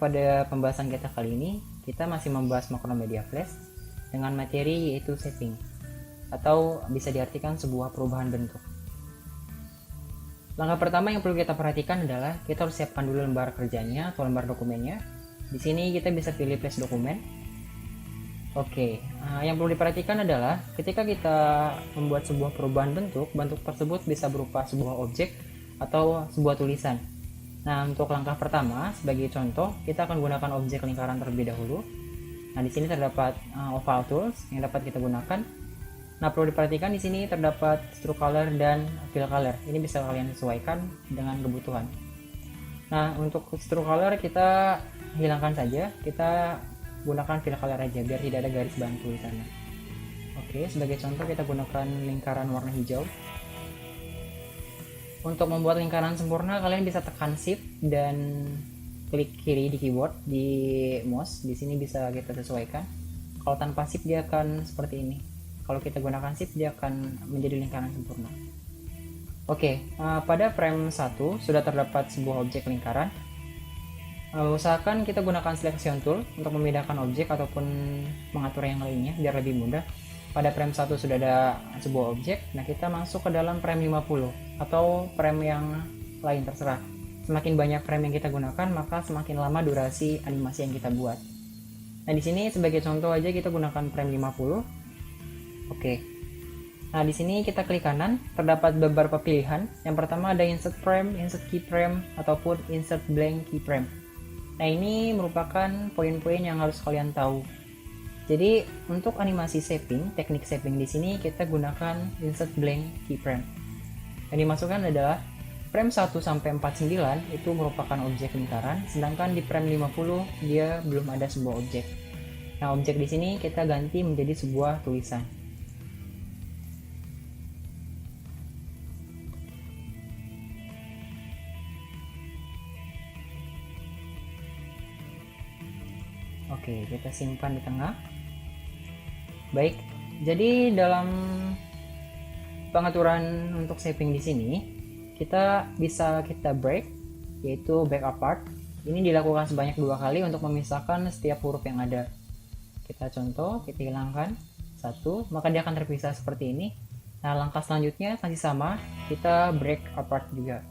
pada pembahasan kita kali ini, kita masih membahas Macromedia Flash dengan materi yaitu shaping, atau bisa diartikan sebuah perubahan bentuk. Langkah pertama yang perlu kita perhatikan adalah kita harus siapkan dulu lembar kerjanya atau lembar dokumennya. Di sini kita bisa pilih flash dokumen. Oke, yang perlu diperhatikan adalah ketika kita membuat sebuah perubahan bentuk, bentuk tersebut bisa berupa sebuah objek atau sebuah tulisan. Nah, untuk langkah pertama, sebagai contoh, kita akan gunakan objek lingkaran terlebih dahulu. Nah, di sini terdapat oval tools yang dapat kita gunakan. Nah, perlu diperhatikan di sini terdapat stroke color dan fill color. Ini bisa kalian sesuaikan dengan kebutuhan. Nah, untuk stroke color kita hilangkan saja. Kita gunakan fill color aja biar tidak ada garis bantu di sana. Oke, sebagai contoh kita gunakan lingkaran warna hijau. Untuk membuat lingkaran sempurna, kalian bisa tekan Shift dan klik kiri di keyboard di mouse. Di sini bisa kita sesuaikan. Kalau tanpa Shift dia akan seperti ini. Kalau kita gunakan Shift dia akan menjadi lingkaran sempurna. Oke, pada frame 1 sudah terdapat sebuah objek lingkaran. Usahakan kita gunakan selection tool untuk memindahkan objek ataupun mengatur yang lainnya biar lebih mudah. Pada frame 1 sudah ada sebuah objek. Nah, kita masuk ke dalam frame 50 atau frame yang lain, terserah. Semakin banyak frame yang kita gunakan, maka semakin lama durasi animasi yang kita buat. Nah, di sini sebagai contoh aja kita gunakan frame 50. Oke. Nah, di sini kita klik kanan, terdapat beberapa pilihan. Yang pertama ada insert frame, insert keyframe, ataupun insert blank keyframe. Nah, ini merupakan poin-poin yang harus kalian tahu. Jadi untuk animasi shaping, teknik shaping di sini kita gunakan insert blank keyframe. Yang dimasukkan adalah frame 1 sampai 49 itu merupakan objek lingkaran, sedangkan di frame 50 dia belum ada sebuah objek. Nah, objek di sini kita ganti menjadi sebuah tulisan. Oke, kita simpan di tengah. Baik, jadi dalam pengaturan untuk shaping di sini, kita break, yaitu back apart. Ini dilakukan sebanyak 2 kali untuk memisahkan setiap huruf yang ada. Kita contoh, kita hilangkan 1, maka dia akan terpisah seperti ini. Nah, langkah selanjutnya masih sama, kita break apart juga.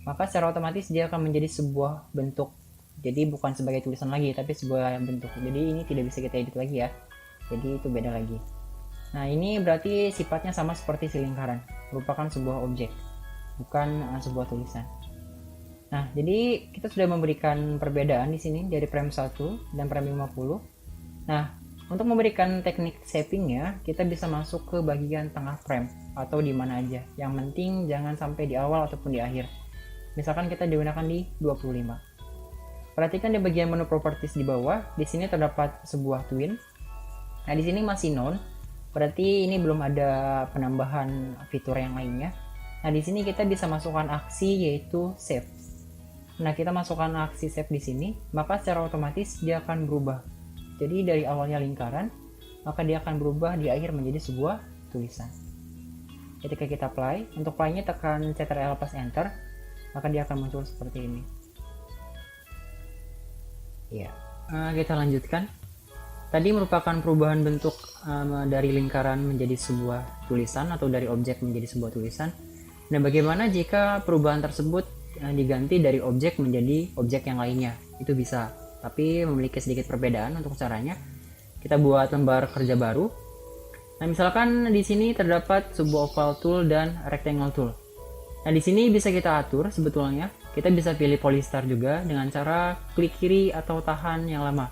Maka secara otomatis dia akan menjadi sebuah bentuk. Jadi bukan sebagai tulisan lagi, tapi sebuah bentuk. Jadi ini tidak bisa kita edit lagi ya. Jadi itu beda lagi. Nah, ini berarti sifatnya sama seperti si lingkaran, merupakan sebuah objek, bukan sebuah tulisan. Nah, jadi kita sudah memberikan perbedaan di sini dari frame 1 dan frame 50. Nah, untuk memberikan teknik shapingnya, kita bisa masuk ke bagian tengah frame atau di mana aja. Yang penting jangan sampai di awal ataupun di akhir. Misalkan kita digunakan di 25. Perhatikan di bagian menu properties di bawah, di sini terdapat sebuah twin. Nah, di sini masih none, berarti ini belum ada penambahan fitur yang lainnya. Nah, di sini kita bisa masukkan aksi yaitu save. Nah, kita masukkan aksi save di sini, maka secara otomatis dia akan berubah. Jadi dari awalnya lingkaran, maka dia akan berubah di akhir menjadi sebuah tulisan. Ketika kita play, untuk play-nya tekan Ctrl plus Enter, maka dia akan muncul seperti ini. Ya, kita lanjutkan. Tadi merupakan perubahan bentuk dari lingkaran menjadi sebuah tulisan atau dari objek menjadi sebuah tulisan. Nah, bagaimana jika perubahan tersebut diganti dari objek menjadi objek yang lainnya? Itu bisa, tapi memiliki sedikit perbedaan untuk caranya. Kita buat lembar kerja baru. Nah, misalkan di sini terdapat sebuah oval tool dan rectangle tool. Nah, di sini bisa kita atur sebetulnya. Kita bisa pilih polystar juga dengan cara klik kiri atau tahan yang lama.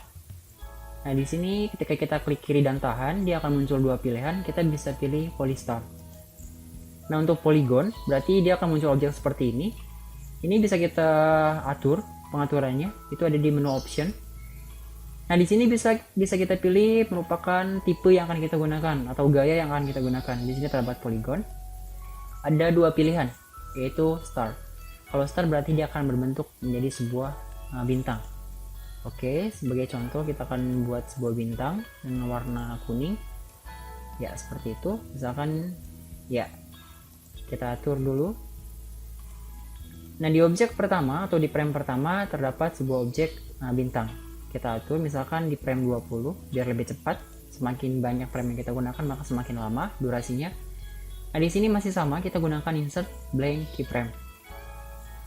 Nah, di sini ketika kita klik kiri dan tahan, dia akan muncul 2 pilihan. Kita bisa pilih polystar. Nah, untuk polygon, berarti dia akan muncul objek seperti ini. Ini bisa kita atur pengaturannya. Itu ada di menu option. Nah, di sini bisa kita pilih merupakan tipe yang akan kita gunakan atau gaya yang akan kita gunakan. Di sini terdapat polygon. Ada 2 pilihan, yaitu star. Kalau star berarti dia akan berbentuk menjadi sebuah bintang. Oke, sebagai contoh kita akan buat sebuah bintang dengan warna kuning. Ya, seperti itu. Misalkan, ya, kita atur dulu. Nah, di objek pertama atau di frame pertama terdapat sebuah objek bintang. Kita atur misalkan di frame 20 biar lebih cepat. Semakin banyak frame yang kita gunakan maka semakin lama durasinya. Nah, di sini masih sama, kita gunakan insert blank keyframe.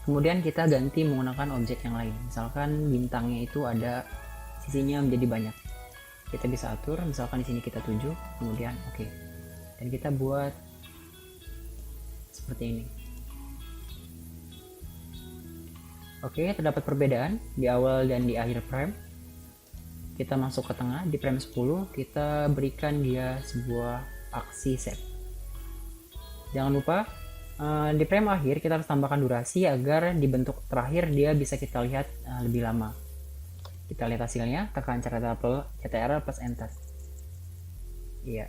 Kemudian kita ganti menggunakan objek yang lain. Misalkan bintangnya itu ada sisinya menjadi banyak. Kita bisa atur, misalkan di sini kita 7, kemudian oke. Dan kita buat seperti ini. Oke, terdapat perbedaan di awal dan di akhir frame. Kita masuk ke tengah, di frame 10 kita berikan dia sebuah aksi set. Jangan lupa di frame akhir kita harus tambahkan durasi agar di bentuk terakhir dia bisa kita lihat lebih lama. Kita lihat hasilnya, tekan Ctrl plus Enter. Iya,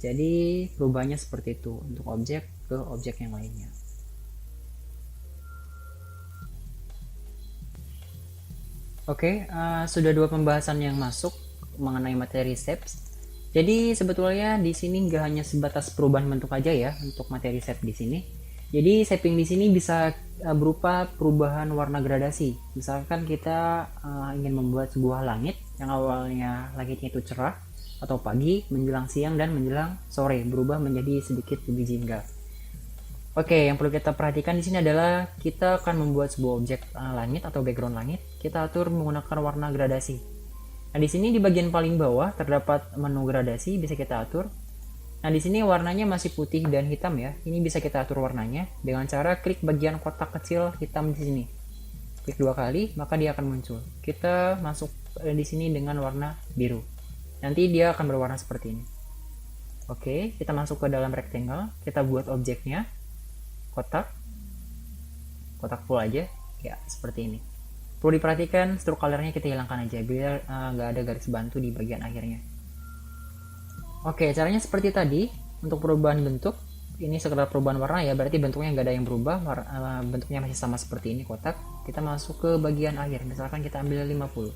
jadi perubahannya seperti itu untuk objek ke objek yang lainnya. Oke, sudah 2 pembahasan yang masuk mengenai materi shapes. Jadi sebetulnya di sini nggak hanya sebatas perubahan bentuk aja ya untuk materi shape di sini. Jadi shaping di sini bisa berupa perubahan warna gradasi. Misalkan kita ingin membuat sebuah langit yang awalnya langitnya itu cerah atau pagi, menjelang siang dan menjelang sore berubah menjadi sedikit lebih jingga. Oke, yang perlu kita perhatikan di sini adalah kita akan membuat sebuah objek langit atau background langit. Kita atur menggunakan warna gradasi. Nah, di sini di bagian paling bawah terdapat menu gradasi, bisa kita atur. Nah, di sini warnanya masih putih dan hitam ya. Ini bisa kita atur warnanya dengan cara klik bagian kotak kecil hitam di sini. Klik 2 kali, maka dia akan muncul. Kita masuk di sini dengan warna biru. Nanti dia akan berwarna seperti ini. Oke, kita masuk ke dalam rectangle, kita buat objeknya. Kotak full aja ya, seperti ini. Perlu diperhatikan stroke colornya kita hilangkan aja biar nggak ada garis bantu di bagian akhirnya. Oke, caranya seperti tadi. Untuk perubahan bentuk ini sekedar perubahan warna ya, berarti bentuknya nggak ada yang berubah, bentuknya masih sama seperti ini kotak. Kita masuk ke bagian akhir, misalkan kita ambil 50.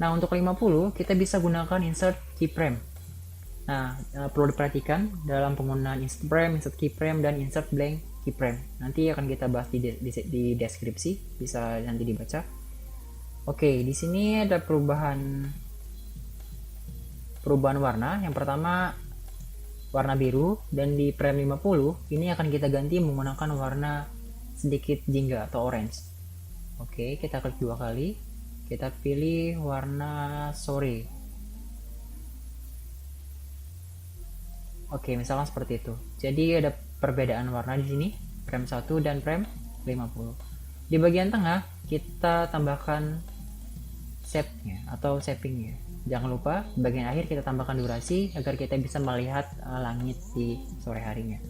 Nah, untuk 50 kita bisa gunakan insert keyframe. Nah, perlu diperhatikan dalam penggunaan insert frame, insert keyframe, dan insert blank keyframe. Nanti akan kita bahas di deskripsi, bisa nanti dibaca. Oke, di sini ada perubahan warna. Yang pertama warna biru, dan di frame 50 ini akan kita ganti menggunakan warna sedikit jingga atau orange. Oke, kita klik 2 kali. Kita pilih warna sore. Oke, misalkan seperti itu. Jadi ada perbedaan warna di sini, frame 1 dan frame 50. Di bagian tengah kita tambahkan shape-nya atau shaping-nya. Jangan lupa bagian akhir kita tambahkan durasi agar kita bisa melihat langit di sore harinya.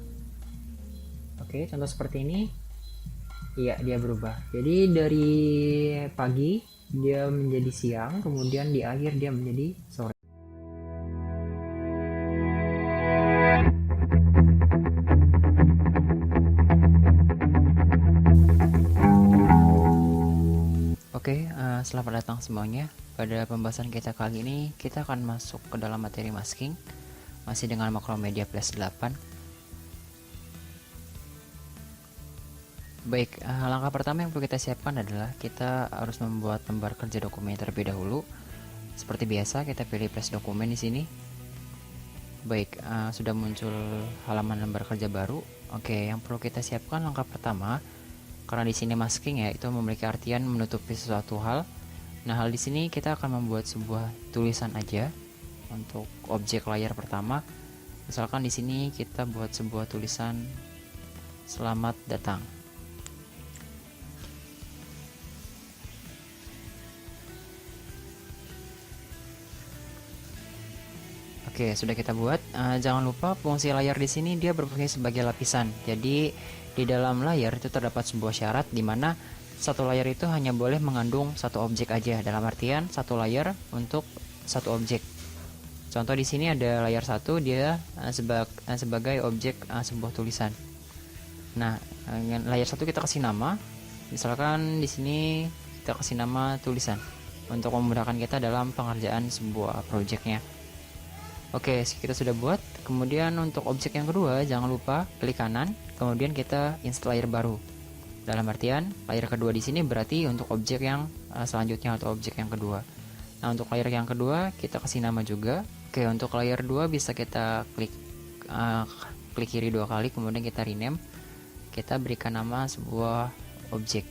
Oke, contoh seperti ini. Iya, dia berubah. Jadi dari pagi dia menjadi siang, kemudian di akhir dia menjadi sore. Oke, selamat datang semuanya. Pada pembahasan kita kali ini, kita akan masuk ke dalam materi masking, masih dengan Macromedia Flash 8. Baik, langkah pertama yang perlu kita siapkan adalah kita harus membuat lembar kerja dokumen terlebih dahulu. Seperti biasa, kita pilih Flash dokumen di sini. Baik, sudah muncul halaman lembar kerja baru. Oke, yang perlu kita siapkan langkah pertama, karena di sini masking ya, itu memiliki artian menutupi sesuatu hal. Nah, hal di sini kita akan membuat sebuah tulisan aja untuk objek layar pertama. Misalkan di sini kita buat sebuah tulisan selamat datang. Oke, sudah kita buat. Jangan lupa fungsi layar di sini dia berfungsi sebagai lapisan. Jadi di dalam layar itu terdapat sebuah syarat di mana satu layar itu hanya boleh mengandung satu objek aja. Dalam artian satu layar untuk satu objek. Contoh di sini ada layar satu, dia sebagai objek sebuah tulisan. Nah, layar satu kita kasih nama. Misalkan di sini kita kasih nama tulisan untuk memudahkan kita dalam pengerjaan sebuah projectnya. Oke, kita sudah buat. Kemudian untuk objek yang kedua, jangan lupa klik kanan, kemudian kita install layar baru. Dalam artian layer kedua di sini berarti untuk objek yang selanjutnya atau objek yang kedua. Nah, untuk layer yang kedua kita kasih nama juga. Oke, untuk layer 2 bisa kita klik kiri 2 kali, kemudian kita rename. Kita berikan nama sebuah objek.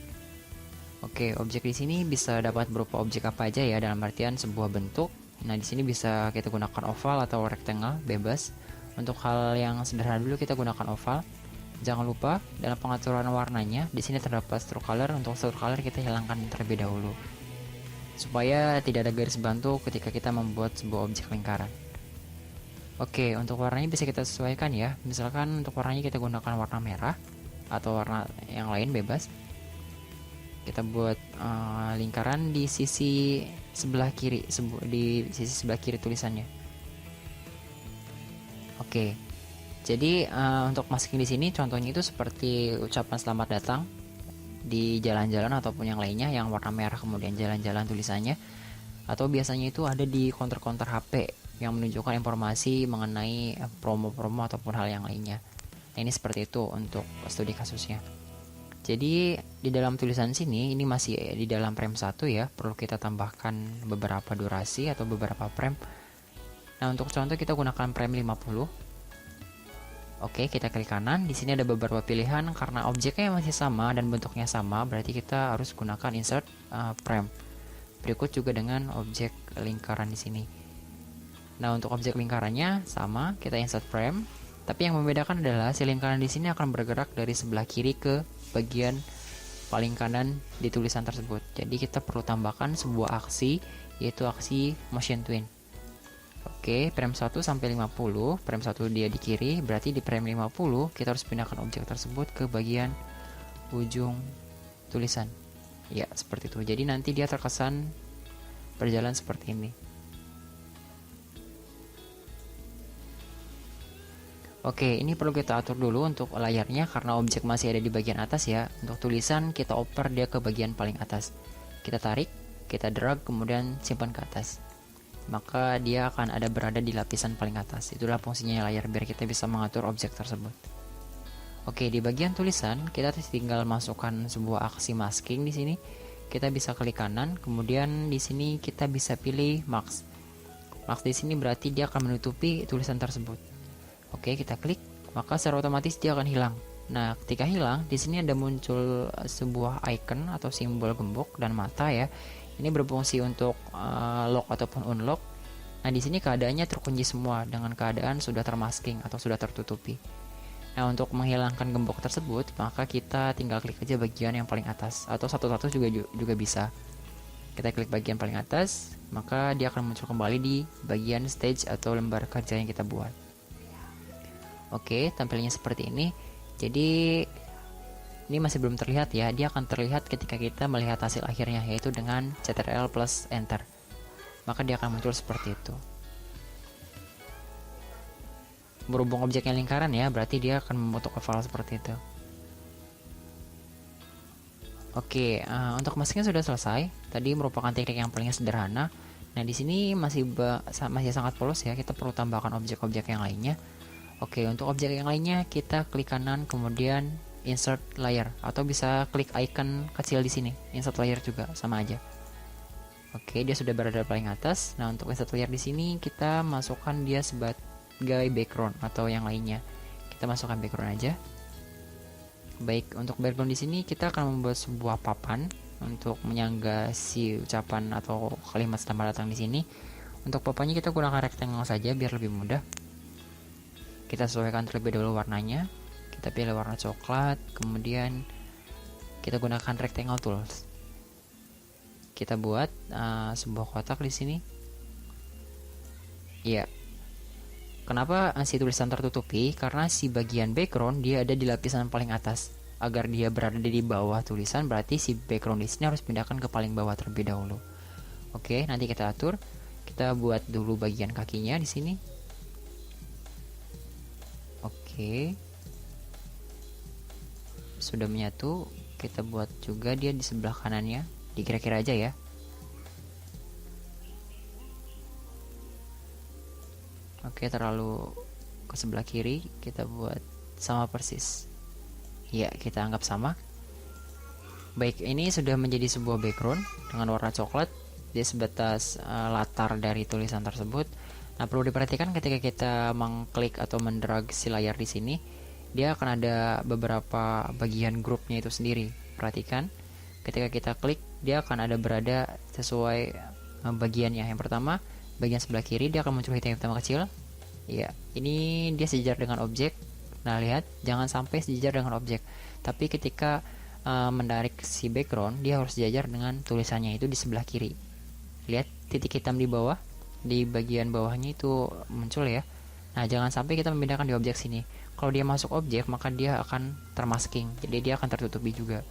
Oke, objek di sini bisa dapat berupa objek apa aja ya, dalam artian sebuah bentuk. Nah, di sini bisa kita gunakan oval atau rectangle, bebas. Untuk hal yang sederhana dulu kita gunakan oval. Jangan lupa dalam pengaturan warnanya di sini terdapat stroke color. Untuk stroke color kita hilangkan terlebih dahulu supaya tidak ada garis bantu ketika kita membuat sebuah objek lingkaran. Oke, untuk warnanya bisa kita sesuaikan ya. Misalkan untuk warnanya kita gunakan warna merah atau warna yang lain bebas. Kita buat lingkaran di sisi sebelah kiri, di sisi sebelah kiri tulisannya. Oke. Jadi untuk masking di sini contohnya itu seperti ucapan selamat datang di jalan-jalan ataupun yang lainnya yang warna merah kemudian jalan-jalan tulisannya, atau biasanya itu ada di counter-counter HP yang menunjukkan informasi mengenai promo-promo ataupun hal yang lainnya. Nah, ini seperti itu untuk studi kasusnya. Jadi di dalam tulisan sini ini masih di dalam frame 1 ya, perlu kita tambahkan beberapa durasi atau beberapa frame. Nah, untuk contoh kita gunakan frame 50. Oke, kita klik kanan. Di sini ada beberapa pilihan karena objeknya masih sama dan bentuknya sama, berarti kita harus gunakan insert frame. Berikut juga dengan objek lingkaran di sini. Nah, untuk objek lingkarannya sama, kita insert frame. Tapi yang membedakan adalah si lingkaran di sini akan bergerak dari sebelah kiri ke bagian paling kanan di tulisan tersebut. Jadi kita perlu tambahkan sebuah aksi, yaitu aksi motion twin. Oke, frame 1 sampai 50, frame 1 dia di kiri, berarti di frame 50 kita harus pindahkan objek tersebut ke bagian ujung tulisan. Ya, seperti itu. Jadi nanti dia terkesan berjalan seperti ini. Oke, ini perlu kita atur dulu untuk layarnya karena objek masih ada di bagian atas ya. Untuk tulisan kita oper dia ke bagian paling atas. Kita tarik, kita drag, kemudian simpan ke atas. Maka dia akan ada berada di lapisan paling atas. Itulah fungsinya layar biar kita bisa mengatur objek tersebut. Oke, di bagian tulisan kita tinggal masukkan sebuah aksi masking di sini. Kita bisa klik kanan, kemudian di sini kita bisa pilih mask. Mask di sini berarti dia akan menutupi tulisan tersebut. Oke, kita klik, maka secara otomatis dia akan hilang. Nah, ketika hilang, di sini ada muncul sebuah icon atau simbol gembok dan mata ya. Ini berfungsi untuk lock ataupun unlock. Nah, di sini keadaannya terkunci semua dengan keadaan sudah termasking atau sudah tertutupi. Nah, untuk menghilangkan gembok tersebut, maka kita tinggal klik aja bagian yang paling atas atau satu-satu juga bisa. Kita klik bagian paling atas, maka dia akan muncul kembali di bagian stage atau lembar kerja yang kita buat. Oke, tampilnya seperti ini. Jadi ini masih belum terlihat ya, dia akan terlihat ketika kita melihat hasil akhirnya, yaitu dengan Ctrl plus Enter. Maka dia akan muncul seperti itu. Berhubung objeknya lingkaran ya, berarti dia akan membentuk oval seperti itu. Oke, untuk maskingnya sudah selesai. Tadi merupakan teknik yang paling sederhana. Nah, di sini masih sangat polos ya, kita perlu tambahkan objek-objek yang lainnya. Oke, untuk objek yang lainnya kita klik kanan, kemudian insert layer, atau bisa klik icon kecil di sini, insert layer juga sama aja. Oke, dia sudah berada paling atas. Nah, untuk insert layer di sini kita masukkan dia sebagai background atau yang lainnya. Kita masukkan background aja. Baik, untuk background di sini kita akan membuat sebuah papan untuk menyangga si ucapan atau kalimat selamat datang di sini. Untuk papannya kita gunakan rectangle saja biar lebih mudah. Kita sesuaikan terlebih dahulu warnanya. Kita pilih warna coklat, kemudian kita gunakan rectangle tools. Kita buat sebuah kotak di sini. Ya. Kenapa si tulisan tertutupi? Karena si bagian background dia ada di lapisan paling atas. Agar dia berada di bawah tulisan, berarti si background di sini harus pindahkan ke paling bawah terlebih dahulu. Oke, nanti kita atur. Kita buat dulu bagian kakinya di sini. Oke. Sudah menyatu, kita buat juga dia di sebelah kanannya, dikira-kira aja ya. Oke, terlalu ke sebelah kiri, kita buat sama persis. Ya, kita anggap sama. Baik, ini sudah menjadi sebuah background dengan warna coklat. Dia sebatas latar dari tulisan tersebut. Nah, perlu diperhatikan ketika kita mengklik atau mendrag si layar di sini, dia akan ada beberapa bagian grupnya itu sendiri. Perhatikan, ketika kita klik, dia akan ada berada sesuai bagiannya. Yang pertama, bagian sebelah kiri dia akan muncul hitam-hitam kecil. Ya, ini dia sejajar dengan objek. Nah, lihat, jangan sampai sejajar dengan objek. Tapi ketika menarik si background, dia harus sejajar dengan tulisannya itu di sebelah kiri. Lihat titik hitam di bawah, di bagian bawahnya itu muncul ya. Nah, jangan sampai kita memindahkan di objek sini. Kalau dia masuk objek, maka dia akan termasking, jadi dia akan tertutupi juga.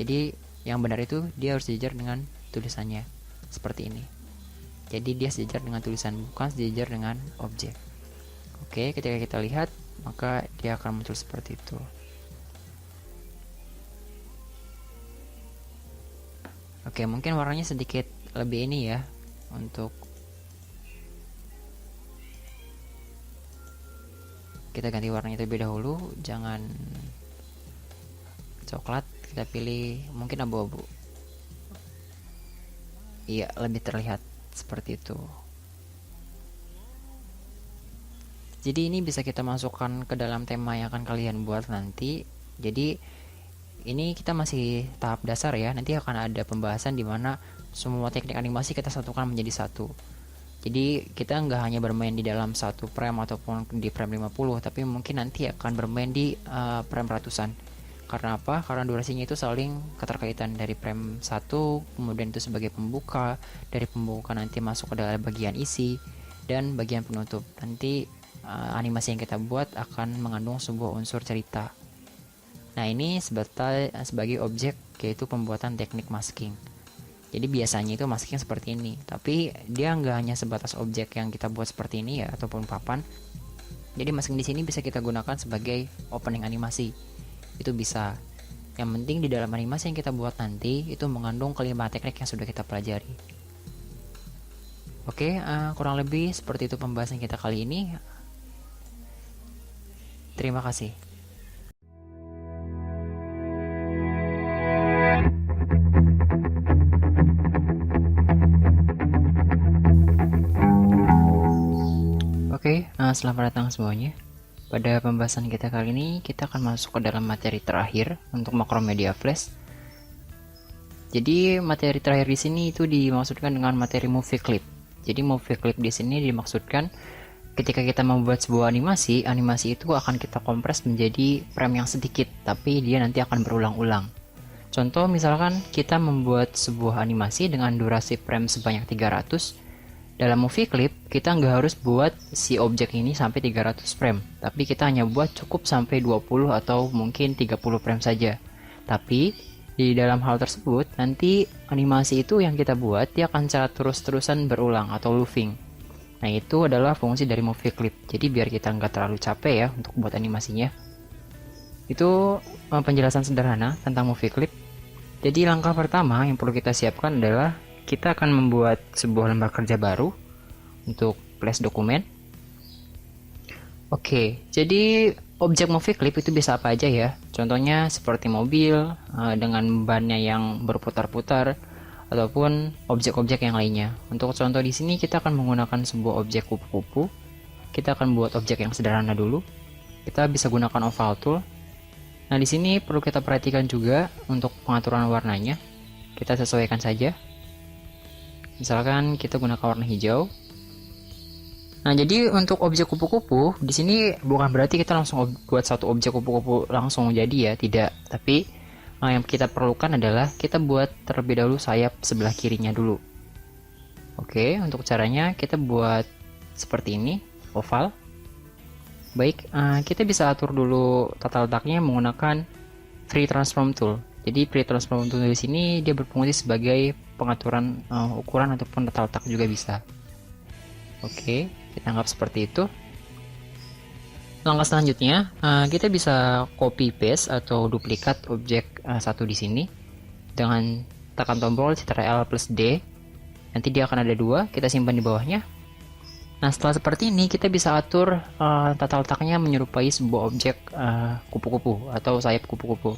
Jadi yang benar itu dia harus sejajar dengan tulisannya seperti ini. Jadi dia sejajar dengan tulisan, bukan sejajar dengan objek. Oke, ketika kita lihat, maka dia akan muncul seperti itu. Oke, mungkin warnanya sedikit lebih ini ya, untuk kita ganti warnanya terlebih dahulu. Jangan coklat, kita pilih mungkin abu-abu. Iya, lebih terlihat seperti itu. Jadi ini bisa kita masukkan ke dalam tema yang akan kalian buat nanti. Jadi ini kita masih tahap dasar ya. Nanti akan ada pembahasan di mana semua teknik animasi kita satukan menjadi satu. Jadi kita nggak hanya bermain di dalam satu frame ataupun di frame 50, tapi mungkin nanti akan bermain di frame ratusan. Karena apa? Karena durasinya itu saling keterkaitan, dari frame 1, kemudian itu sebagai pembuka, dari pembuka nanti masuk ke dalam bagian isi, dan bagian penutup. Nanti animasi yang kita buat akan mengandung sebuah unsur cerita. Nah, ini sebagai objek, yaitu pembuatan teknik masking. Jadi biasanya itu masking seperti ini, tapi dia nggak hanya sebatas objek yang kita buat seperti ini ya, ataupun papan. Jadi masking di sini bisa kita gunakan sebagai opening animasi. Itu bisa. Yang penting di dalam animasi yang kita buat nanti itu mengandung kelima teknik yang sudah kita pelajari. Oke, kurang lebih seperti itu pembahasan kita kali ini. Terima kasih. Oke, selamat datang semuanya. Pada pembahasan kita kali ini, kita akan masuk ke dalam materi terakhir untuk Macromedia Flash. Jadi materi terakhir di sini itu dimaksudkan dengan materi movie clip. Jadi movie clip di sini dimaksudkan ketika kita membuat sebuah animasi, animasi itu akan kita kompres menjadi frame yang sedikit, tapi dia nanti akan berulang-ulang. Contoh misalkan kita membuat sebuah animasi dengan durasi frame sebanyak 300. Dalam movie clip, kita nggak harus buat si objek ini sampai 300 frame, tapi kita hanya buat cukup sampai 20 atau mungkin 30 frame saja. Tapi, di dalam hal tersebut, nanti animasi itu yang kita buat, dia akan secara terus-terusan berulang atau looping. Nah, itu adalah fungsi dari movie clip. Jadi, biar kita nggak terlalu capek ya untuk buat animasinya. Itu penjelasan sederhana tentang movie clip. Jadi, langkah pertama yang perlu kita siapkan adalah kita akan membuat sebuah lembar kerja baru untuk flash dokumen. Oke, jadi objek movie clip itu bisa apa aja ya? Contohnya seperti mobil dengan bannya yang berputar-putar, ataupun objek-objek yang lainnya. Untuk contoh di sini kita akan menggunakan sebuah objek kupu-kupu. Kita akan buat objek yang sederhana dulu. Kita bisa gunakan oval tool. Nah, di sini perlu kita perhatikan juga untuk pengaturan warnanya. Kita sesuaikan saja. Misalkan kita gunakan warna hijau. Nah, jadi untuk objek kupu-kupu di sini bukan berarti kita langsung buat satu objek kupu-kupu langsung jadi ya, tidak. Tapi yang kita perlukan adalah kita buat terlebih dahulu sayap sebelah kirinya dulu. Oke, untuk caranya kita buat seperti ini, oval. Baik, kita bisa atur dulu tata letaknya menggunakan Free Transform Tool. Jadi Free Transform Tool di sini dia berfungsi sebagai pengaturan ukuran ataupun tata letak juga bisa. Oke, kita anggap seperti itu. Langkah selanjutnya, kita bisa copy paste atau duplikat objek satu di sini dengan tekan tombol Ctrl plus D. Nanti dia akan ada dua, kita simpan di bawahnya. Nah, setelah seperti ini kita bisa atur tata letaknya menyerupai sebuah objek kupu-kupu atau sayap kupu-kupu.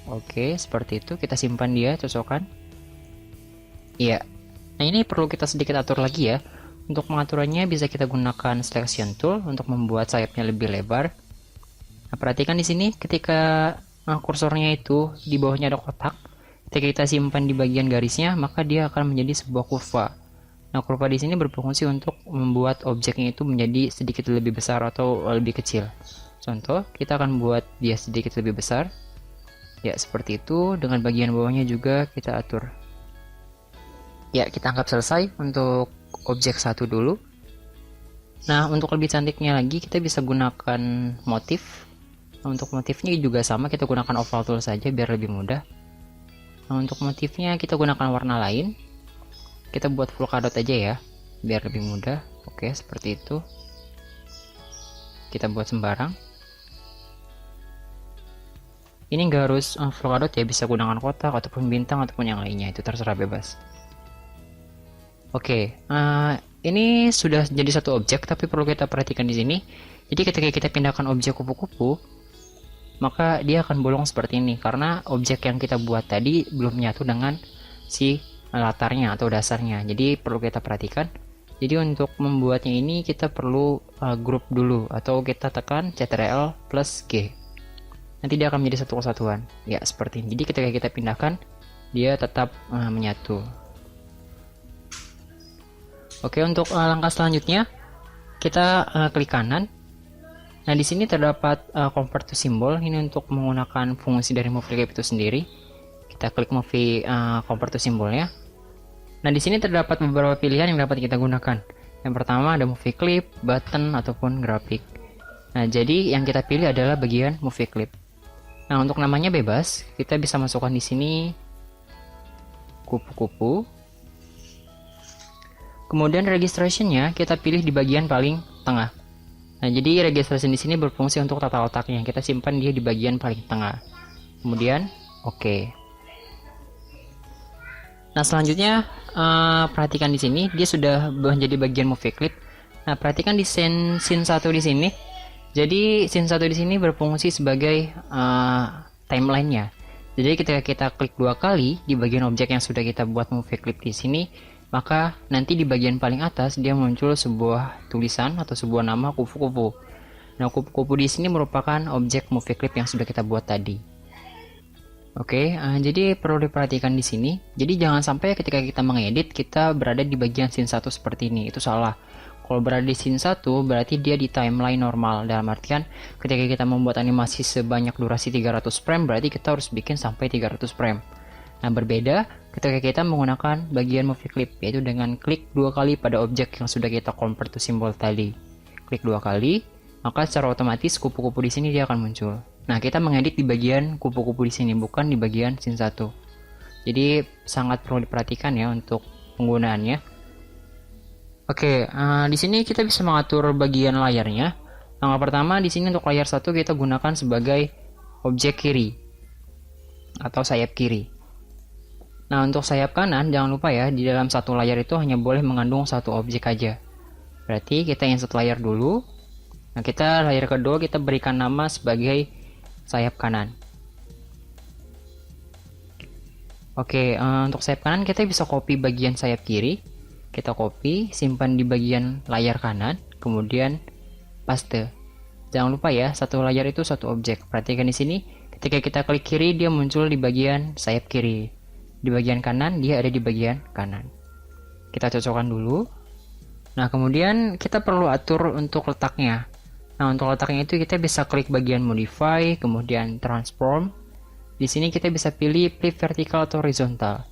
Oke, seperti itu. Kita simpan dia, cocokkan. Iya. Nah, ini perlu kita sedikit atur lagi ya. Untuk pengaturannya bisa kita gunakan selection tool untuk membuat sayapnya lebih lebar. Nah, perhatikan di sini ketika kursornya itu di bawahnya ada kotak. Ketika kita simpan di bagian garisnya, maka dia akan menjadi sebuah kurva. Nah, kurva di sini berfungsi untuk membuat objeknya itu menjadi sedikit lebih besar atau lebih kecil. Contoh, kita akan buat dia sedikit lebih besar. Ya, seperti itu. Dengan bagian bawahnya juga kita atur. Ya, kita anggap selesai untuk objek satu dulu. Nah, untuk lebih cantiknya lagi, kita bisa gunakan motif. Nah, untuk motifnya juga sama, kita gunakan oval tool saja biar lebih mudah. Nah, untuk motifnya kita gunakan warna lain. Kita buat polka dot aja ya, biar lebih mudah. Oke, seperti itu. Kita buat sembarang. Ini nggak harus polka dot ya, bisa gunakan kotak ataupun bintang ataupun yang lainnya, itu terserah bebas. Oke, ini sudah jadi satu objek, tapi perlu kita perhatikan di sini. Jadi ketika kita pindahkan objek kupu-kupu, maka dia akan bolong seperti ini karena objek yang kita buat tadi belum menyatu dengan si latarnya atau dasarnya. Jadi perlu kita perhatikan. Jadi untuk membuatnya ini kita perlu grup dulu atau kita tekan Ctrl plus G. Nanti dia akan menjadi satu kesatuan. Ya, seperti ini. Jadi ketika kita pindahkan, dia tetap menyatu. Oke, untuk langkah selanjutnya kita klik kanan. Nah, di sini terdapat convert to symbol. Ini untuk menggunakan fungsi dari movie clip itu sendiri. Kita klik movie convert to symbolnya. Nah, di sini terdapat beberapa pilihan yang dapat kita gunakan. Yang pertama ada movie clip, button ataupun grafik. Nah, jadi yang kita pilih adalah bagian movie clip. Nah, untuk namanya bebas, kita bisa masukkan di sini kupu-kupu. Kemudian registrationnya kita pilih di bagian paling tengah. Nah, jadi registration di sini berfungsi untuk tata letaknya. Kita simpan dia di bagian paling tengah. Kemudian, oke. Nah, selanjutnya perhatikan di sini dia sudah menjadi bagian movie clip. Nah, perhatikan di scene 1 di sini. Jadi scene 1 di sini berfungsi sebagai timelinenya. Jadi ketika kita klik 2 kali di bagian objek yang sudah kita buat movie clip di sini, maka nanti di bagian paling atas dia muncul sebuah tulisan atau sebuah nama kupu-kupu. Nah, kupu-kupu di sini merupakan objek movie clip yang sudah kita buat tadi. Oke, jadi perlu diperhatikan di sini. Jadi jangan sampai ketika kita mengedit kita berada di bagian scene 1 seperti ini. Itu salah. Kalau berada di scene 1 berarti dia di timeline normal. Dalam artian ketika kita membuat animasi sebanyak durasi 300 frame berarti kita harus bikin sampai 300 frame. Nah, berbeda ketika kita menggunakan bagian movie clip, yaitu dengan klik 2 kali pada objek yang sudah kita convert to symbol tadi. Klik 2 kali, maka secara otomatis kupu-kupu di sini dia akan muncul. Nah, kita mengedit di bagian kupu-kupu di sini, bukan di bagian scene 1. Jadi sangat perlu diperhatikan ya untuk penggunaannya. Oke, di sini kita bisa mengatur bagian layarnya. Langkah pertama di sini untuk layar 1 kita gunakan sebagai objek kiri atau sayap kiri. Nah, untuk sayap kanan jangan lupa ya, di dalam satu layar itu hanya boleh mengandung satu objek aja. Berarti kita insert layar dulu. Nah, kita layar kedua kita berikan nama sebagai sayap kanan. Oke, untuk sayap kanan kita bisa copy bagian sayap kiri. Kita copy, simpan di bagian layar kanan, kemudian paste. Jangan lupa ya, satu layar itu satu objek. Perhatikan di sini, ketika kita klik kiri dia muncul di bagian sayap kiri. Di bagian kanan dia ada di bagian kanan. Kita cocokkan dulu. Nah, kemudian kita perlu atur untuk letaknya. Nah, untuk letaknya itu kita bisa klik bagian modify, kemudian transform. Di sini kita bisa pilih flip vertikal atau horizontal.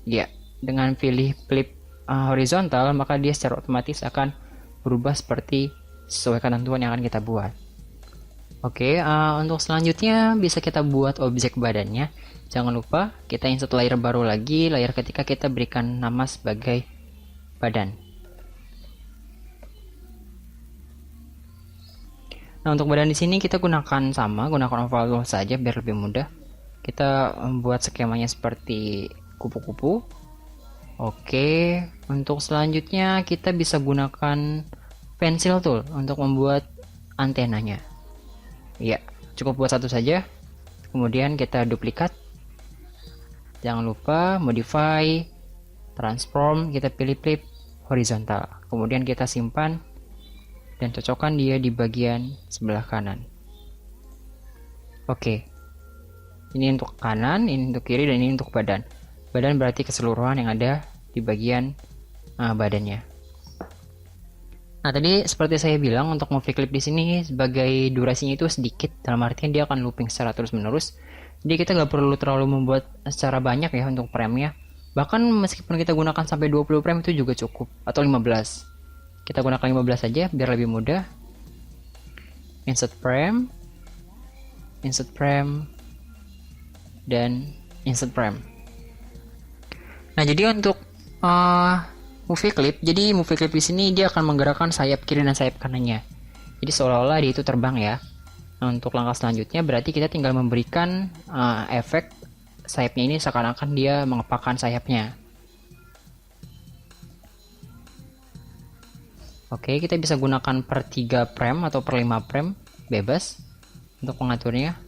Ya, dengan pilih flip horizontal maka dia secara otomatis akan berubah seperti sesuai ketentuan yang akan kita buat. Oke, untuk selanjutnya bisa kita buat objek badannya. Jangan lupa kita insert layer baru lagi, layar ketika kita berikan nama sebagai badan. Nah, untuk badan di sini kita gunakan oval tool saja biar lebih mudah. Kita membuat skemanya seperti kupu-kupu. Oke, untuk selanjutnya kita bisa gunakan pencil tool untuk membuat antenanya. Ya, cukup buat satu saja. kemudian kita duplikat. Jangan lupa modify, transform, kita pilih flip horizontal. Kemudian kita simpan dan cocokkan dia di bagian sebelah kanan. Oke. Ini untuk kanan, ini untuk kiri, dan ini untuk badan. Badan berarti keseluruhan yang ada di bagian badannya. Nah, tadi seperti saya bilang untuk movie clip di sini sebagai durasinya itu sedikit, dalam artian dia akan looping secara terus-menerus. Jadi kita nggak perlu terlalu membuat secara banyak ya untuk frame-nya. Bahkan meskipun kita gunakan sampai 20 frame itu juga cukup, atau 15. Kita gunakan 15 saja biar lebih mudah. Insert frame, dan insert frame. Nah, jadi untuk movie clip di sini dia akan menggerakkan sayap kiri dan sayap kanannya. Jadi seolah-olah dia itu terbang ya. Nah, untuk langkah selanjutnya berarti kita tinggal memberikan efek sayapnya ini seakan-akan dia mengepakkan sayapnya. Oke, kita bisa gunakan per 3 frame atau per 5 frame bebas untuk mengaturnya.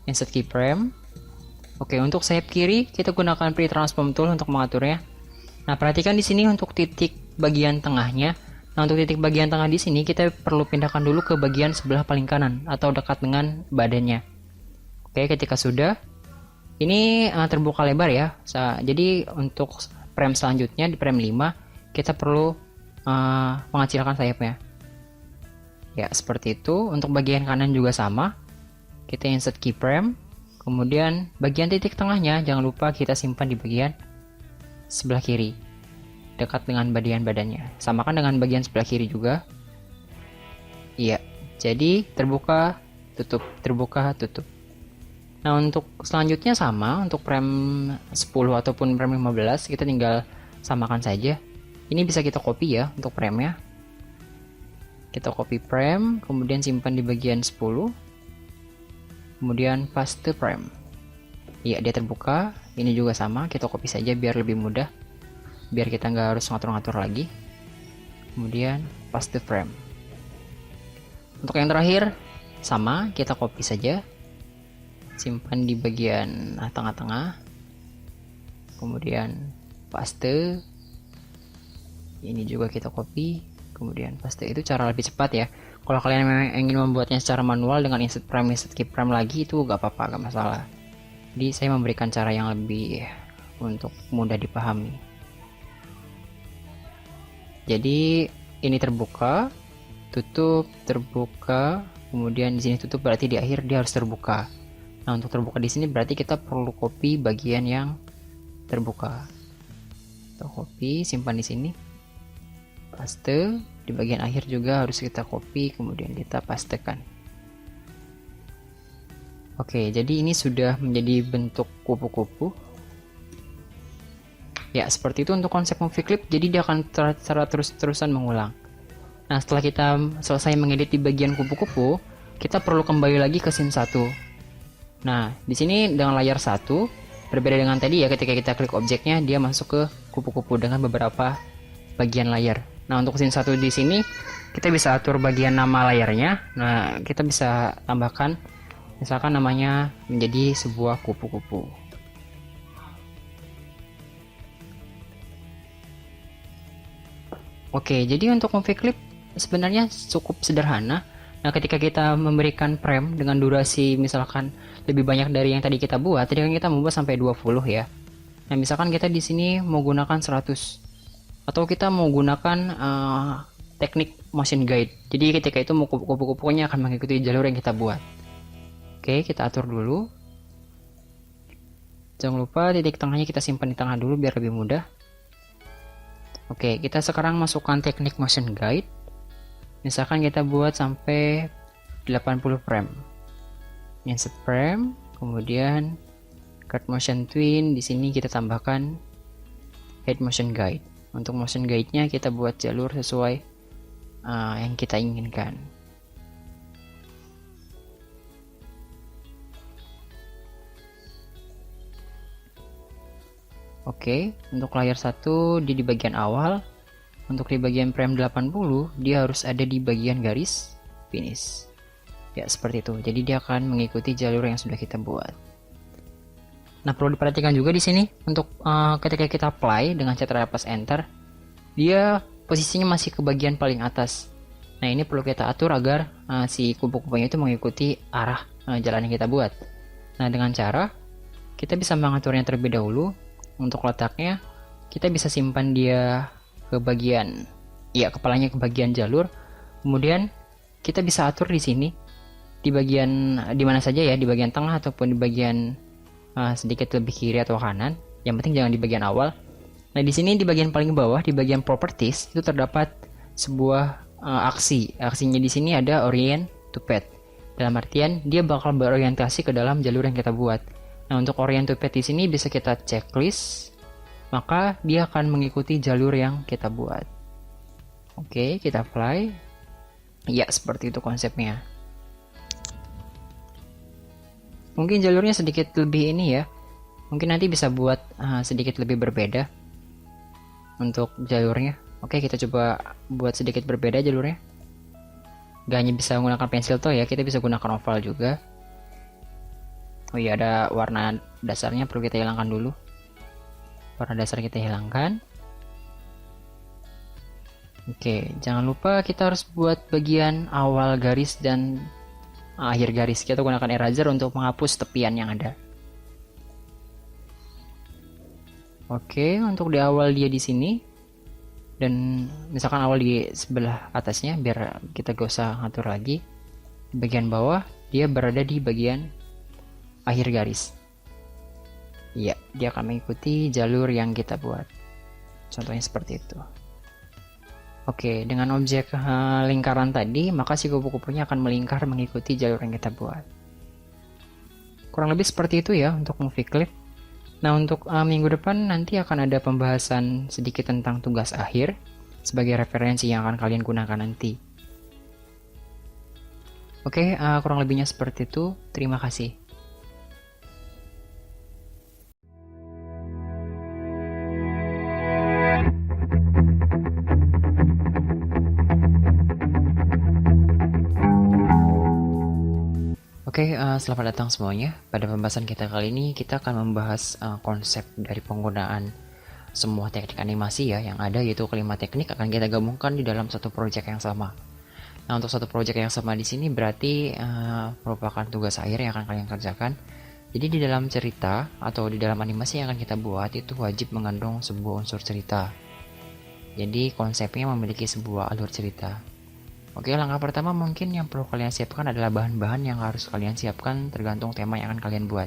Insert keyframe. Oke, untuk sayap kiri kita gunakan pre-transform tool untuk mengaturnya. Nah, perhatikan di sini untuk titik bagian tengahnya. Nah, untuk titik bagian tengah di sini kita perlu pindahkan dulu ke bagian sebelah paling kanan atau dekat dengan badannya. Oke, ketika sudah, ini terbuka lebar ya. Jadi untuk frame selanjutnya di frame 5 kita perlu mengecilkan sayapnya. Ya, seperti itu. Untuk bagian kanan juga sama. Kita insert keyframe. Kemudian bagian titik tengahnya jangan lupa kita simpan di bagian sebelah kiri, dekat dengan bagian badannya. Samakan dengan bagian sebelah kiri juga. Iya, jadi terbuka, tutup, terbuka, tutup. Nah, untuk selanjutnya sama, untuk frame 10 ataupun frame 15 kita tinggal samakan saja. Ini bisa kita copy ya untuk frame-nya. Kita copy frame, kemudian simpan di bagian 10. Kemudian paste frame. Iya, dia terbuka. Ini juga sama, kita copy saja biar lebih mudah. Biar kita nggak harus ngatur-ngatur lagi. Kemudian paste frame. Untuk yang terakhir sama, kita copy saja. Simpan di bagian tengah-tengah. Kemudian paste. Ini juga kita copy. Kemudian paste. Itu cara lebih cepat ya. Kalau kalian memang ingin membuatnya secara manual dengan insert frame, insert keyframe lagi, itu gak apa-apa, gak masalah. Jadi saya memberikan cara yang lebih untuk mudah dipahami. Jadi ini terbuka, tutup, terbuka, kemudian di sini tutup berarti di akhir dia harus terbuka. Nah, untuk terbuka di sini berarti kita perlu copy bagian yang terbuka. Kita copy, simpan di sini. Paste. Di bagian akhir juga harus kita copy, kemudian kita pastekan. Oke, jadi ini sudah menjadi bentuk kupu-kupu. Ya, seperti itu untuk konsep movie clip. Jadi dia akan secara terus-terusan mengulang. Nah, setelah kita selesai mengedit di bagian kupu-kupu, kita perlu kembali lagi ke scene 1. Nah, di sini dengan layar 1, berbeda dengan tadi ya, ketika kita klik objeknya, dia masuk ke kupu-kupu dengan beberapa bagian layar. Nah, untuk scene 1 di sini kita bisa atur bagian nama layarnya. Nah, kita bisa tambahkan misalkan namanya menjadi sebuah kupu-kupu. Oke, jadi untuk movie clip sebenarnya cukup sederhana. Nah, ketika kita memberikan frame dengan durasi misalkan lebih banyak dari yang tadi kita buat, tadi kan kita membuat sampai 20 ya. Nah, misalkan kita di sini mau gunakan 100. Atau kita mau gunakan teknik motion guide. Jadi ketika itu kupu-kupunya akan mengikuti jalur yang kita buat. Oke, kita atur dulu. Jangan lupa titik tengahnya kita simpan di tengah dulu biar lebih mudah. Oke, kita sekarang masukkan teknik motion guide. Misalkan kita buat sampai 80 frame. Insert frame, kemudian card motion twin. Di sini kita tambahkan head motion guide. Untuk motion guide-nya kita buat jalur sesuai yang kita inginkan. Oke, untuk layar 1 di bagian awal. Untuk di bagian frame 80 dia harus ada di bagian garis finish. Ya, seperti itu. Jadi dia akan mengikuti jalur yang sudah kita buat. Nah, perlu diperhatikan juga di sini untuk ketika kita apply dengan Ctrl plus Enter, dia posisinya masih ke bagian paling atas. Nah, ini perlu kita atur agar si kupu-kupunya itu mengikuti arah jalan yang kita buat. Nah, dengan cara kita bisa mengaturnya terlebih dahulu. Untuk letaknya, kita bisa simpan dia ke bagian, ya, kepalanya ke bagian jalur. Kemudian kita bisa atur di sini, di bagian di mana saja ya, di bagian tengah ataupun di bagian sedikit lebih kiri atau kanan. Yang penting jangan di bagian awal. Nah, di sini di bagian paling bawah di bagian properties itu terdapat sebuah aksi. Aksinya di sini ada orient to path. Dalam artian dia bakal berorientasi ke dalam jalur yang kita buat. Nah, untuk orient to path di sini bisa kita checklist, maka dia akan mengikuti jalur yang kita buat. Oke, kita apply. Ya, seperti itu konsepnya. Mungkin jalurnya sedikit lebih ini ya. Mungkin nanti bisa buat sedikit lebih berbeda untuk jalurnya. Oke, kita coba buat sedikit berbeda jalurnya. Gak hanya bisa menggunakan pensil toh ya, kita bisa gunakan oval juga. Oh iya, ada warna dasarnya perlu kita hilangkan dulu. Warna dasar kita hilangkan. Oke, jangan lupa kita harus buat bagian awal garis dan akhir garis. Kita gunakan eraser untuk menghapus tepian yang ada. Oke, untuk di awal dia di sini, dan misalkan awal di sebelah atasnya, biar kita gak usah ngatur lagi. Di bagian bawah dia berada di bagian akhir garis. Iya, dia akan mengikuti jalur yang kita buat. Contohnya seperti itu. Oke, dengan objek lingkaran tadi, maka si kupu-kupunya akan melingkar mengikuti jalur yang kita buat. Kurang lebih seperti itu ya untuk movie clip. Nah, untuk minggu depan nanti akan ada pembahasan sedikit tentang tugas akhir sebagai referensi yang akan kalian gunakan nanti. Oke, kurang lebihnya seperti itu. Terima kasih. Oke, selamat datang semuanya. Pada pembahasan kita kali ini, kita akan membahas konsep dari penggunaan semua teknik animasi ya yang ada, yaitu kelima teknik akan kita gabungkan di dalam satu project yang sama. Nah, untuk satu project yang sama di sini berarti merupakan tugas akhir yang akan kalian kerjakan. Jadi di dalam cerita atau di dalam animasi yang akan kita buat itu wajib mengandung sebuah unsur cerita. Jadi konsepnya memiliki sebuah alur cerita. Oke, langkah pertama mungkin yang perlu kalian siapkan adalah bahan-bahan yang harus kalian siapkan tergantung tema yang akan kalian buat.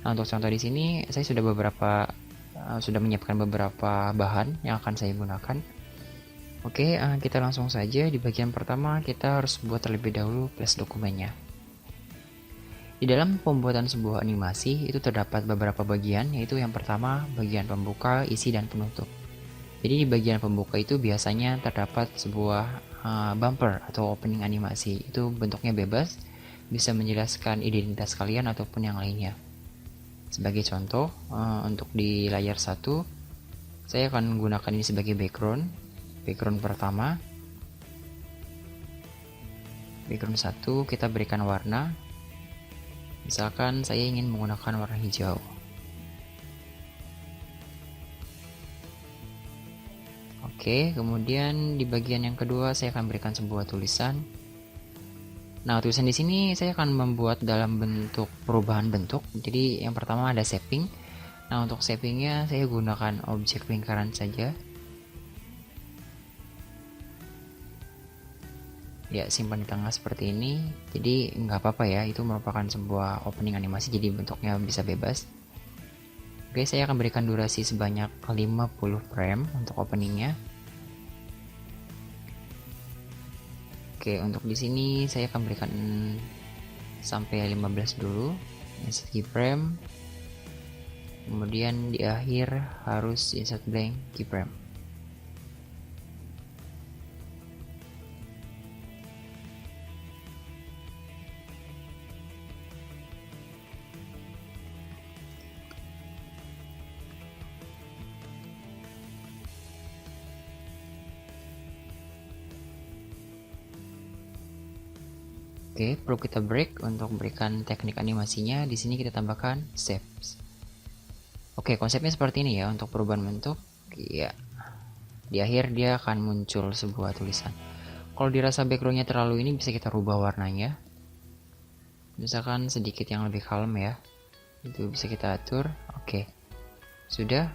Nah, untuk contoh di sini saya sudah menyiapkan beberapa bahan yang akan saya gunakan. Oke, kita langsung saja. Di bagian pertama kita harus buat terlebih dahulu flash dokumennya. Di dalam pembuatan sebuah animasi itu terdapat beberapa bagian, yaitu yang pertama bagian pembuka, isi, dan penutup. Jadi di bagian pembuka itu biasanya terdapat sebuah bumper atau opening animasi. Itu bentuknya bebas, bisa menjelaskan identitas kalian ataupun yang lainnya. Sebagai contoh, untuk di layar 1 saya akan menggunakan ini sebagai background pertama. Background 1 kita berikan warna, misalkan saya ingin menggunakan warna hijau. Oke, kemudian di bagian yang kedua saya akan berikan sebuah tulisan. Nah, tulisan di sini saya akan membuat dalam bentuk perubahan bentuk. Jadi yang pertama ada shaping. Nah, untuk shapingnya saya gunakan objek lingkaran saja. Ya, simpan di tengah seperti ini. Jadi nggak apa-apa ya, itu merupakan sebuah opening animasi, jadi bentuknya bisa bebas. Oke, saya akan berikan durasi sebanyak 50 frame untuk openingnya. Oke, untuk di sini saya akan berikan sampai 15 dulu, insert keyframe. Kemudian di akhir harus insert blank keyframe. Oke, perlu kita break untuk memberikan teknik animasinya. Di sini kita tambahkan shapes. Oke, konsepnya seperti ini ya untuk perubahan bentuk. Ya, di akhir dia akan muncul sebuah tulisan. Kalau dirasa backgroundnya terlalu ini, bisa kita rubah warnanya. Misalkan sedikit yang lebih kalem ya. Itu bisa kita atur. Oke. Sudah.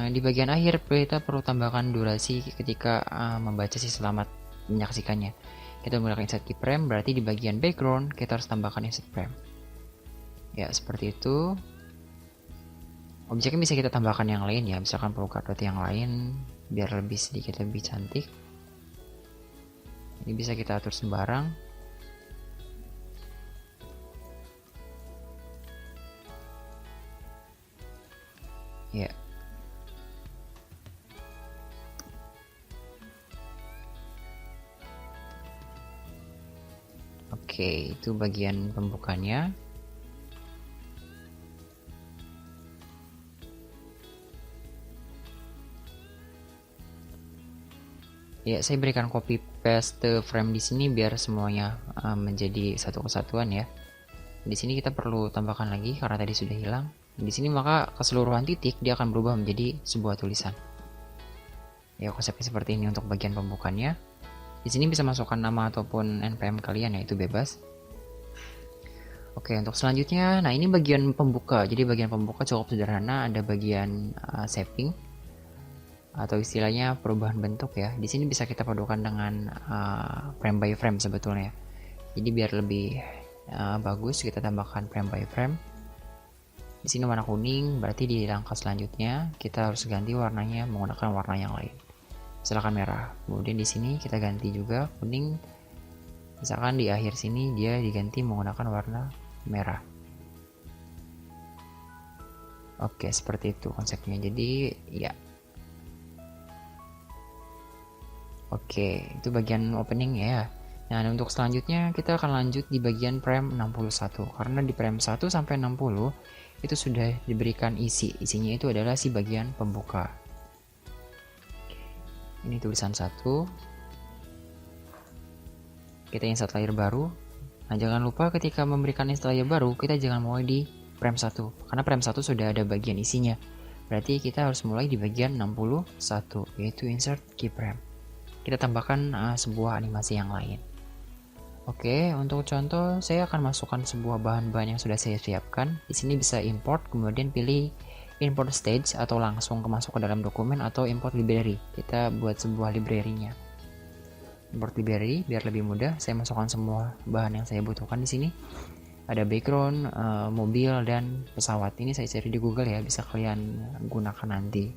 Di bagian akhir kita perlu tambahkan durasi ketika membaca si selamat menyaksikannya. Kita menggunakan insert keyframe, berarti di bagian background kita harus tambahkan insert frame. Ya, seperti itu. Objeknya bisa kita tambahkan yang lain ya, misalkan polka dot yang lain biar lebih sedikit lebih cantik. Ini bisa kita atur sembarang. Ya. Oke, itu bagian pembukanya. Ya, saya berikan copy paste frame di sini biar semuanya menjadi satu kesatuan ya. Di sini kita perlu tambahkan lagi karena tadi sudah hilang. Di sini maka keseluruhan titik dia akan berubah menjadi sebuah tulisan. Ya, konsepnya seperti ini untuk bagian pembukanya. Di sini bisa masukkan nama ataupun npm kalian ya, itu bebas. Oke, untuk selanjutnya, nah ini bagian pembuka. Jadi bagian pembuka cukup sederhana, ada bagian shaping atau istilahnya perubahan bentuk ya. Di sini bisa kita padukan dengan frame by frame sebetulnya. Jadi biar lebih bagus kita tambahkan frame by frame. Di sini warna kuning, berarti di langkah selanjutnya kita harus ganti warnanya menggunakan warna yang lain. Misalkan merah. Kemudian di sini kita ganti juga kuning. Misalkan di akhir sini dia diganti menggunakan warna merah. Oke, seperti itu konsepnya. Jadi ya. Oke, itu bagian opening ya. Nah, untuk selanjutnya kita akan lanjut di bagian frame 61. Karena di frame 1 sampai 60 itu sudah diberikan isi. Isinya itu adalah si bagian pembuka. Ini tulisan 1. Kita insert layer baru. Nah, jangan lupa ketika memberikan insert layer baru, kita jangan mulai di frame 1. Karena frame 1 sudah ada bagian isinya. Berarti kita harus mulai di bagian 61, yaitu insert keyframe. Kita tambahkan sebuah animasi yang lain. Oke, untuk contoh saya akan masukkan sebuah bahan-bahan yang sudah saya siapkan. Di sini bisa import, kemudian pilih import stage atau langsung masuk ke dalam dokumen atau import library. Kita buat sebuah library-nya. Import library biar lebih mudah. Saya masukkan semua bahan yang saya butuhkan di sini. Ada background, mobil dan pesawat. Ini saya cari di Google ya, bisa kalian gunakan nanti.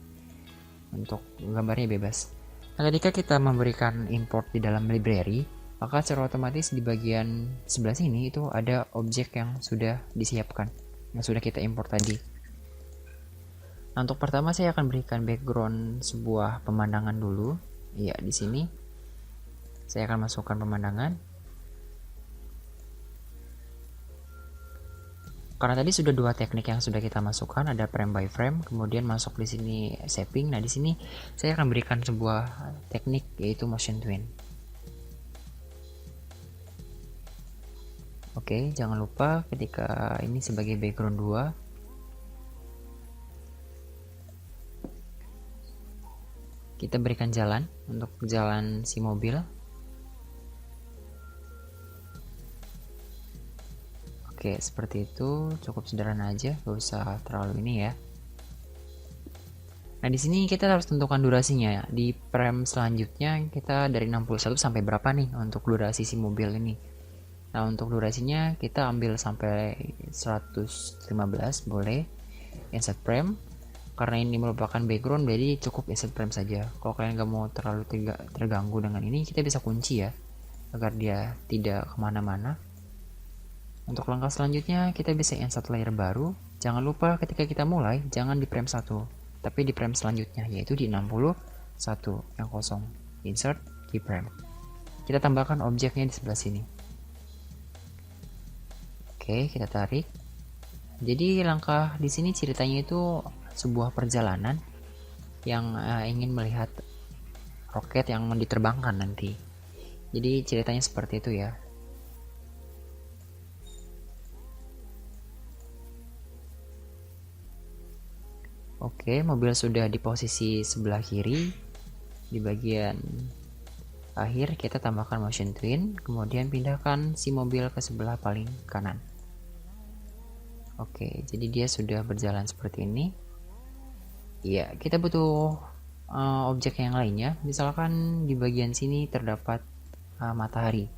Untuk gambarnya bebas. Nah, ketika kita memberikan import di dalam library, maka secara otomatis di bagian sebelah sini itu ada objek yang sudah disiapkan, yang sudah kita import tadi. Nah, untuk pertama saya akan berikan background sebuah pemandangan dulu. Iya, di sini saya akan masukkan pemandangan. Karena tadi sudah dua teknik yang sudah kita masukkan, ada frame by frame, kemudian masuk di sini shaping. Nah, di sini saya akan berikan sebuah teknik yaitu motion twin. Oke, jangan lupa ketika ini sebagai background 2, kita berikan jalan untuk jalan si mobil. Oke, seperti itu, cukup sederhana aja, gak usah terlalu ini ya. Nah, di sini kita harus tentukan durasinya ya. Di frame selanjutnya kita dari 61 sampai berapa nih untuk durasi si mobil ini. Nah, untuk durasinya kita ambil sampai 115 boleh. Insert frame. Karena ini merupakan background, jadi cukup insert frame saja. Kalau kalian gak mau terlalu terganggu dengan ini, kita bisa kunci ya, agar dia tidak kemana-mana. Untuk langkah selanjutnya, kita bisa insert layer baru. Jangan lupa ketika kita mulai, jangan di frame 1, tapi di frame selanjutnya, yaitu di 61 yang kosong. Insert keyframe. Kita tambahkan objeknya di sebelah sini. Oke, kita tarik. Jadi langkah di sini ceritanya itu sebuah perjalanan yang ingin melihat roket yang diterbangkan nanti. Jadi ceritanya seperti itu ya. Oke, mobil sudah di posisi sebelah kiri. Di bagian akhir kita tambahkan motion twin, kemudian pindahkan si mobil ke sebelah paling kanan. Oke, jadi dia sudah berjalan seperti ini. Ya, kita butuh objek yang lainnya. Misalkan di bagian sini terdapat matahari.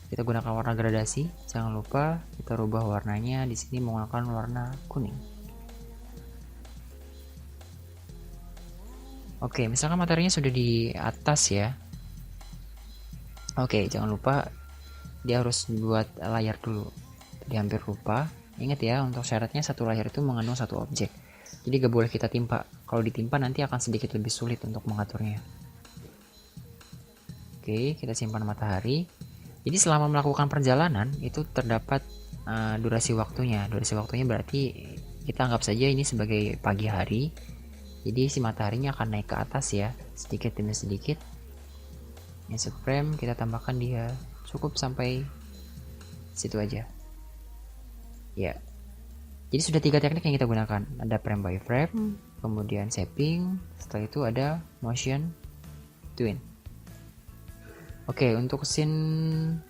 Kita gunakan warna gradasi. Jangan lupa kita rubah warnanya. Di sini menggunakan warna kuning. Oke, misalkan mataharinya sudah di atas ya. Oke, jangan lupa dia harus buat layar dulu. Tadi hampir lupa. Ingat ya, untuk syaratnya satu layar itu mengandung satu objek. Jadi gak boleh kita timpa. Kalau ditimpa nanti akan sedikit lebih sulit untuk mengaturnya. Oke, kita simpan matahari. Jadi selama melakukan perjalanan itu terdapat durasi waktunya. Durasi waktunya berarti kita anggap saja ini sebagai pagi hari. Jadi si mataharinya akan naik ke atas ya, sedikit demi sedikit. Insert frame kita tambahkan dia cukup sampai situ aja. Ya. Jadi sudah 3 teknik yang kita gunakan. Ada frame by frame, kemudian shaping, setelah itu ada motion twin. Oke, untuk scene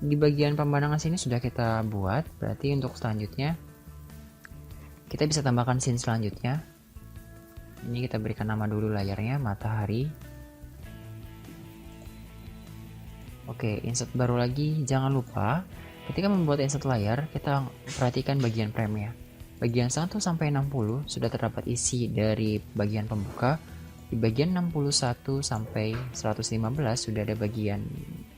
di bagian pemandangan sini sudah kita buat. Berarti untuk selanjutnya kita bisa tambahkan scene selanjutnya. Ini kita berikan nama dulu layarnya, matahari. Oke, insert baru lagi. Jangan lupa ketika membuat insert layar, kita perhatikan bagian frame-nya. Bagian 1 sampai 60 sudah terdapat isi dari bagian pembuka. Di bagian 61 sampai 115 sudah ada bagian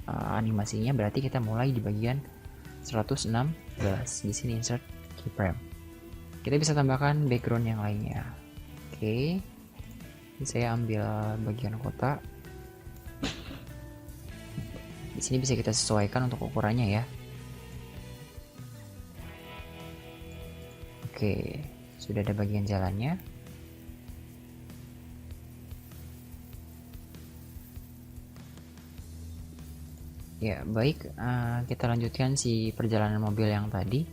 animasinya, berarti kita mulai di bagian 116. Di sini insert keyframe. Kita bisa tambahkan background yang lainnya. Oke. Ini saya ambil bagian kota. Di sini bisa kita sesuaikan untuk ukurannya ya. Oke, sudah ada bagian jalannya. Ya, baik, kita lanjutkan si perjalanan mobil yang tadi.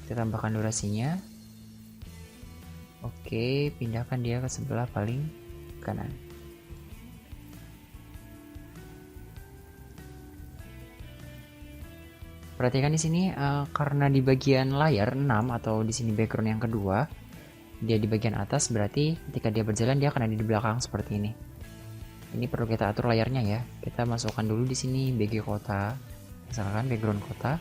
Kita tambahkan durasinya. Oke, pindahkan dia ke sebelah paling kanan. Perhatikan di sini karena di bagian layar 6 atau di sini background yang kedua, dia di bagian atas, berarti ketika dia berjalan dia akan ada di belakang seperti ini. Ini perlu kita atur layarnya ya. Kita masukkan dulu di sini BG kota, misalkan background kota.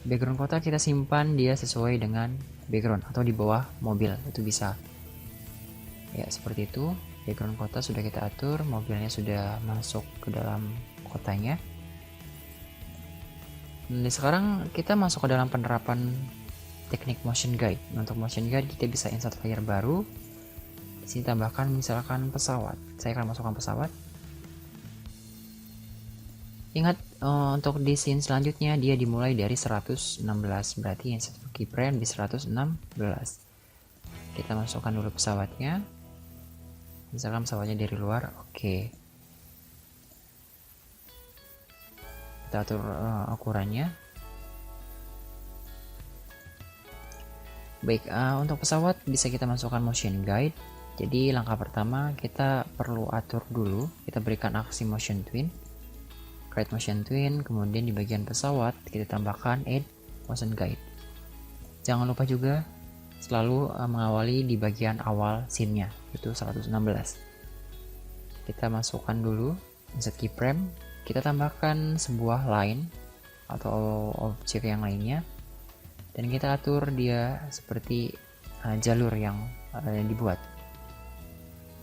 Background kota kita simpan dia sesuai dengan background atau di bawah mobil, itu bisa. Ya, seperti itu. Background kota sudah kita atur, mobilnya sudah masuk ke dalam kotanya. Nah, sekarang kita masuk ke dalam penerapan teknik motion guide. Untuk motion guide kita bisa insert layer baru. Di sini tambahkan misalkan pesawat. Saya akan masukkan pesawat. Ingat untuk di scene selanjutnya dia dimulai dari 116, berarti insert keyframe di 116. Kita masukkan dulu pesawatnya. Misalkan pesawatnya dari luar, oke. Kita atur ukurannya. Baik, untuk pesawat bisa kita masukkan motion guide. Jadi langkah pertama kita perlu atur dulu, kita berikan aksi motion twin. Create motion twin, kemudian di bagian pesawat kita tambahkan add motion guide. Jangan lupa juga selalu mengawali di bagian awal scene-nya, itu 116. Kita masukkan dulu insert keyframe, kita tambahkan sebuah line atau objek yang lainnya, dan kita atur dia seperti jalur yang dibuat.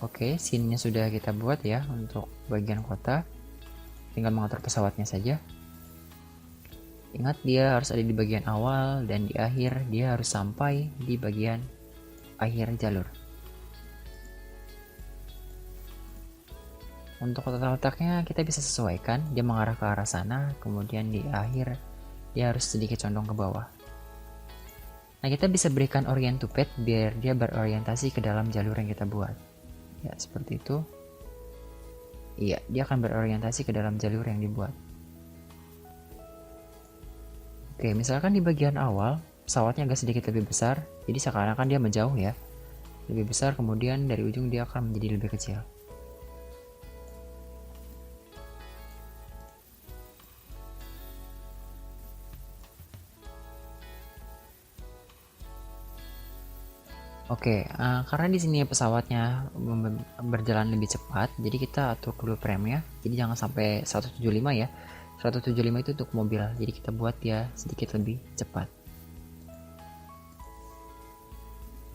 Oke, scene-nya sudah kita buat ya untuk bagian kota. Tinggal mengatur pesawatnya saja. Ingat, dia harus ada di bagian awal dan di akhir dia harus sampai di bagian akhir jalur. Untuk letaknya kita bisa sesuaikan, dia mengarah ke arah sana, kemudian di akhir dia harus sedikit condong ke bawah. Nah, kita bisa berikan orient to path biar dia berorientasi ke dalam jalur yang kita buat. Ya, seperti itu. Iya, dia akan berorientasi ke dalam jalur yang dibuat. Oke, misalkan di bagian awal pesawatnya agak sedikit lebih besar, jadi seakan-akan dia menjauh ya. Lebih besar, kemudian dari ujung dia akan menjadi lebih kecil. Oke, karena di sini pesawatnya berjalan lebih cepat, jadi kita atur dulu premnya. Jadi jangan sampai 175 ya. 175 itu untuk mobil, jadi kita buat dia sedikit lebih cepat.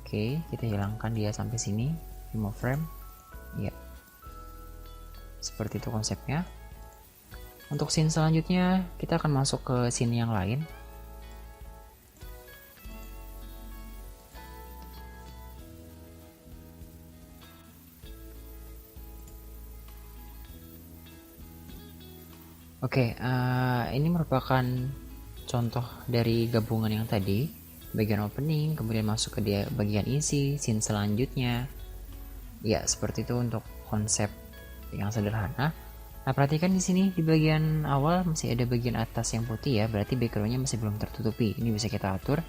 Oke, kita hilangkan dia sampai sini. Remove frame. Ya, seperti itu konsepnya. Untuk scene selanjutnya, kita akan masuk ke scene yang lain. Oke, ini merupakan contoh dari gabungan yang tadi, bagian opening, kemudian masuk ke bagian isi, scene selanjutnya. Ya, seperti itu untuk konsep yang sederhana. Nah, perhatikan di sini di bagian awal masih ada bagian atas yang putih ya, berarti backgroundnya masih belum tertutupi. Ini bisa kita atur.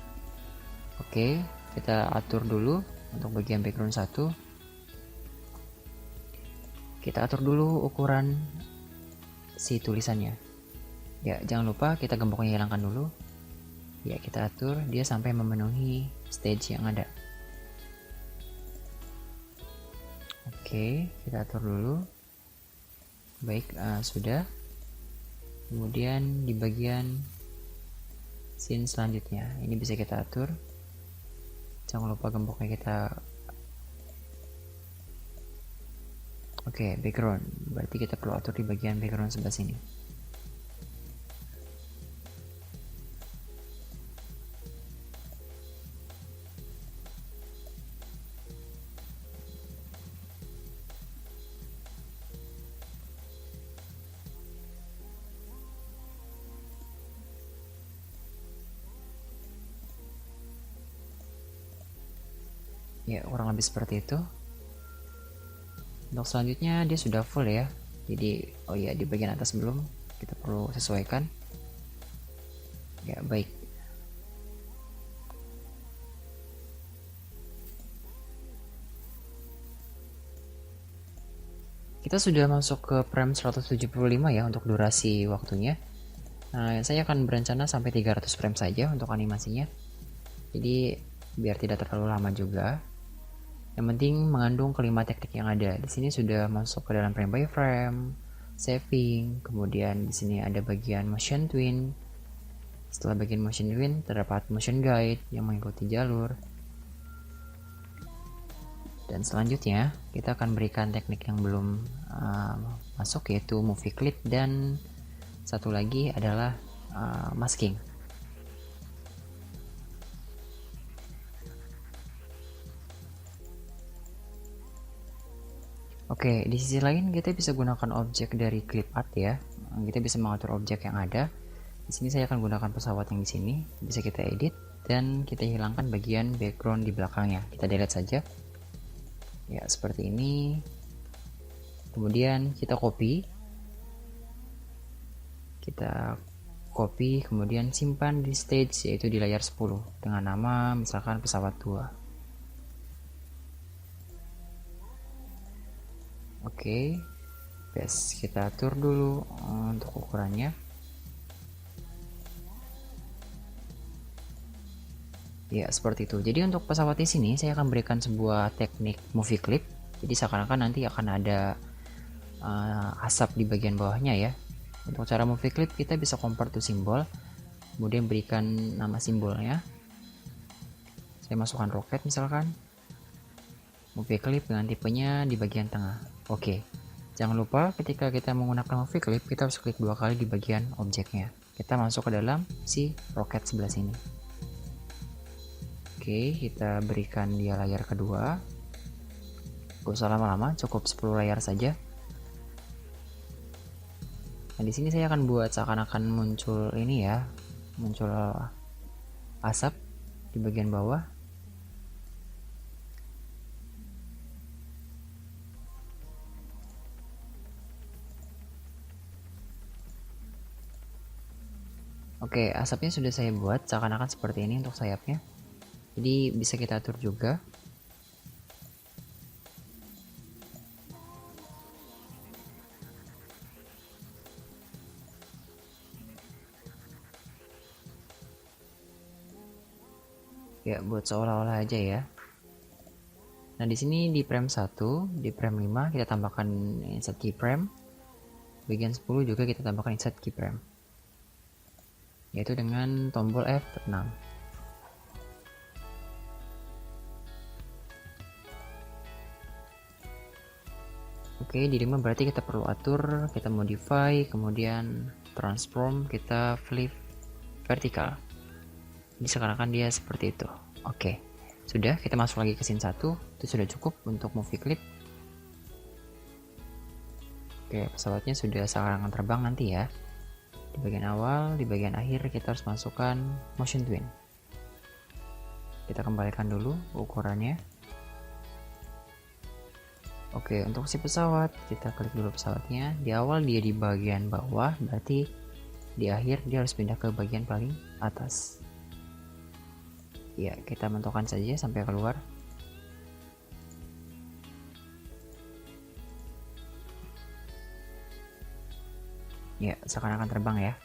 Oke, kita atur dulu untuk bagian background 1. Kita atur dulu ukuran si tulisannya. Ya, jangan lupa kita gemboknya hilangkan dulu. Ya, kita atur dia sampai memenuhi stage yang ada. Oke, kita atur dulu. Baik, sudah. Kemudian di bagian scene selanjutnya, ini bisa kita atur. Jangan lupa gemboknya kita. Oke, background. Berarti kita perlu atur di bagian background sebelah sini. Ya, kurang lebih seperti itu. Untuk selanjutnya dia sudah full ya. Jadi, oh ya, di bagian atas belum, kita perlu sesuaikan. Ya, baik. Kita sudah masuk ke frame 175 ya untuk durasi waktunya. Nah, saya akan berencana sampai 300 frame saja untuk animasinya. Jadi, biar tidak terlalu lama juga. Yang penting mengandung kelima teknik yang ada. Di sini sudah masuk ke dalam frame by frame, saving, kemudian di sini ada bagian motion twin. Setelah bagian motion twin terdapat motion guide yang mengikuti jalur. Dan selanjutnya kita akan berikan teknik yang belum masuk, yaitu movie clip, dan satu lagi adalah masking. Oke, di sisi lain kita bisa gunakan objek dari clip art ya. Kita bisa mengatur objek yang ada. Di sini saya akan gunakan pesawat yang di sini. Bisa kita edit dan kita hilangkan bagian background di belakangnya. Kita delete saja. Ya, seperti ini. Kemudian kita copy. Kita copy, kemudian simpan di stage, yaitu di layar 10 dengan nama misalkan pesawat 2. Oke, best kita atur dulu untuk ukurannya. Ya, seperti itu. Jadi untuk pesawat di sini saya akan berikan sebuah teknik movie clip. Jadi seakan-akan nanti akan ada asap di bagian bawahnya ya. Untuk cara movie clip kita bisa convert to simbol, kemudian berikan nama simbolnya. Saya masukkan roket misalkan. Movie clip dengan tipenya di bagian tengah. Oke, jangan lupa ketika kita menggunakan movie clip kita harus klik 2 kali di bagian objeknya. kita masuk ke dalam si roket sebelah sini. Oke, kita berikan dia layar kedua. Gak usah lama-lama, cukup 10 layar saja. Nah, di sini saya akan buat seakan-akan muncul ini ya, muncul asap di bagian bawah. Oke, asapnya sudah saya buat seakan-akan seperti ini untuk sayapnya. Jadi bisa kita atur juga. Ya, buat seolah-olah aja ya. Nah, di sini di frame 1, di frame 5 kita tambahkan insert keyframe. Bagian 10 juga kita tambahkan insert keyframe, yaitu dengan tombol F6. Oke, di 5 berarti kita perlu atur, kita modify, kemudian transform, kita flip vertikal. Jadi seakan-akan dia seperti itu. Oke, sudah, kita masuk lagi ke scene 1. Itu sudah cukup untuk movie clip. Oke, pesawatnya sudah seakan-akan terbang nanti ya. Di bagian awal, di bagian akhir kita harus masukkan motion twin. Kita kembalikan dulu ukurannya. Oke, untuk si pesawat kita klik dulu pesawatnya. Di awal dia di bagian bawah, berarti di akhir dia harus pindah ke bagian paling atas. Ya, kita menentukan saja sampai keluar. Ya, seakan-akan terbang ya.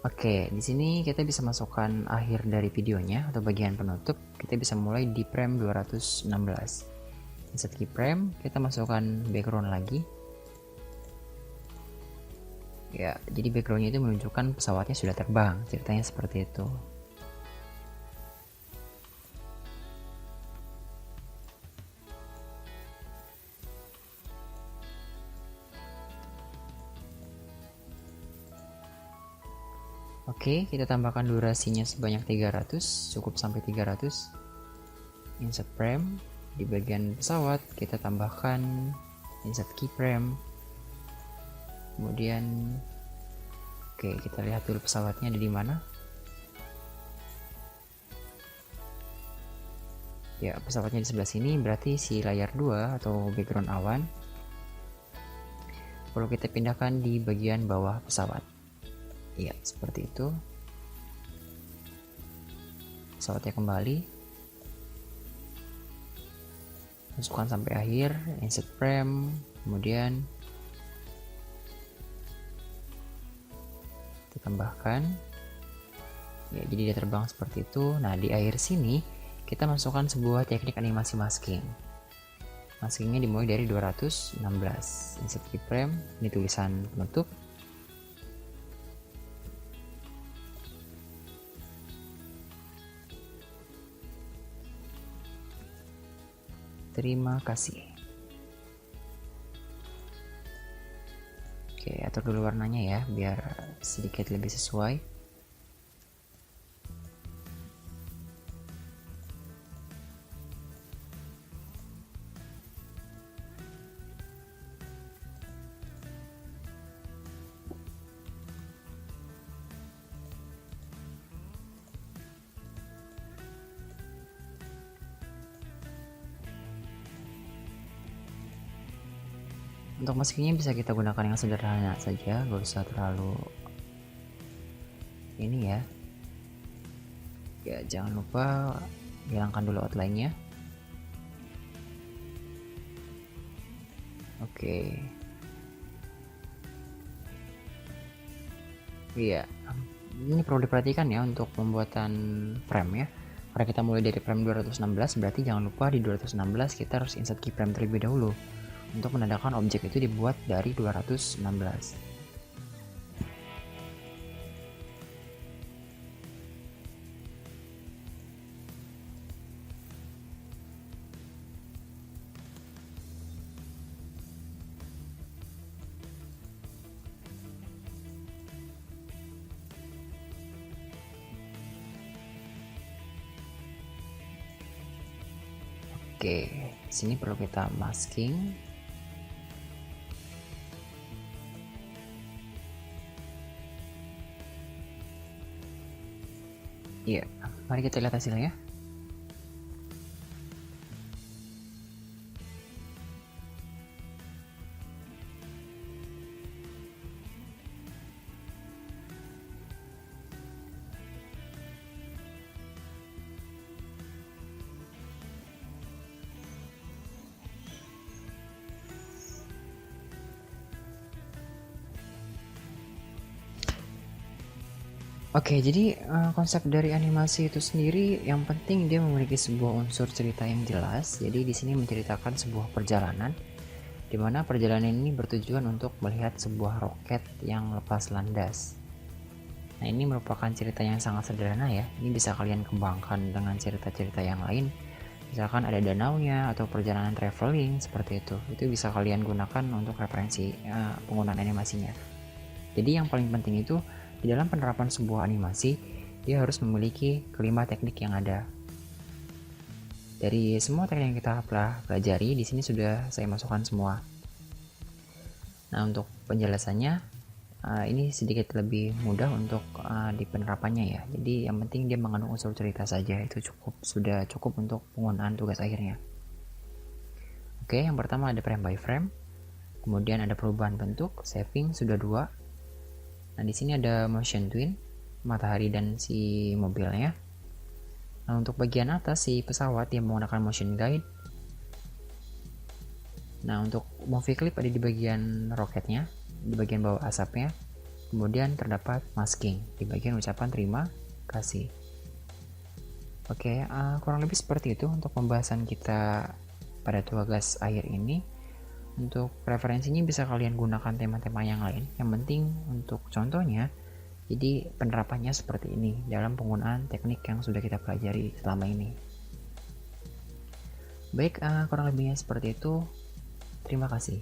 Oke, di sini kita bisa masukkan akhir dari videonya atau bagian penutup. Kita bisa mulai di frame 216. Insert keyframe, kita masukkan background lagi. Ya, jadi backgroundnya itu menunjukkan pesawatnya sudah terbang, ceritanya seperti itu. Oke, kita tambahkan durasinya sebanyak 300, cukup sampai 300. Insert frame, di bagian pesawat kita tambahkan insert keyframe. Kemudian oke, kita lihat dulu pesawatnya ada di mana. Ya, pesawatnya di sebelah sini, berarti si layar 2 atau background awan perlu kita pindahkan di bagian bawah pesawat. Ya, seperti itu. Pesawatnya kembali. Masukkan sampai akhir, insert frame, kemudian kita tambahkan. Ya, jadi dia terbang seperti itu. Nah, di akhir sini kita masukkan sebuah teknik animasi masking. Maskingnya dimulai dari 216. Insert keyframe, ini tulisan penutup. Terima kasih. Oke, atur dulu warnanya ya, biar sedikit lebih sesuai. Untuk maskingnya bisa kita gunakan yang sederhana saja, gak usah terlalu ini ya. Ya, jangan lupa hilangkan dulu outline-nya. Oke. Iya, ini perlu diperhatikan ya untuk pembuatan frame ya. Karena kita mulai dari frame 216, berarti jangan lupa di 216 kita harus insert keyframe terlebih dahulu untuk menandakan objek itu dibuat dari 216. Oke, sini perlu kita masking. Iya, mari kita lihat hasilnya. Oke, jadi konsep dari animasi itu sendiri yang penting dia memiliki sebuah unsur cerita yang jelas. Jadi di sini menceritakan sebuah perjalanan, di mana perjalanan ini bertujuan untuk melihat sebuah roket yang lepas landas. Nah, ini merupakan cerita yang sangat sederhana ya. Ini bisa kalian kembangkan dengan cerita-cerita yang lain. Misalkan ada danaunya atau perjalanan traveling seperti itu. Itu bisa kalian gunakan untuk referensi penggunaan animasinya. Jadi yang paling penting itu di dalam penerapan sebuah animasi, dia harus memiliki kelima teknik yang ada. Dari semua teknik yang kita pelajari, di sini sudah saya masukkan semua. Nah, untuk penjelasannya, ini sedikit lebih mudah untuk di penerapannya ya. Jadi yang penting dia mengandung unsur cerita saja, itu sudah cukup untuk penggunaan tugas akhirnya. Oke, yang pertama ada frame by frame, kemudian ada perubahan bentuk, saving sudah 2. Nah, di sini ada motion twin, matahari dan si mobilnya. Nah, untuk bagian atas si pesawat yang menggunakan motion guide. Nah, untuk movie clip ada di bagian roketnya, di bagian bawah asapnya. Kemudian terdapat masking di bagian ucapan terima kasih. Oke, kurang lebih seperti itu untuk pembahasan kita pada tugas akhir ini. Untuk referensinya bisa kalian gunakan tema-tema yang lain. Yang penting untuk contohnya, jadi penerapannya seperti ini dalam penggunaan teknik yang sudah kita pelajari selama ini. Baik, kurang lebihnya seperti itu. Terima kasih.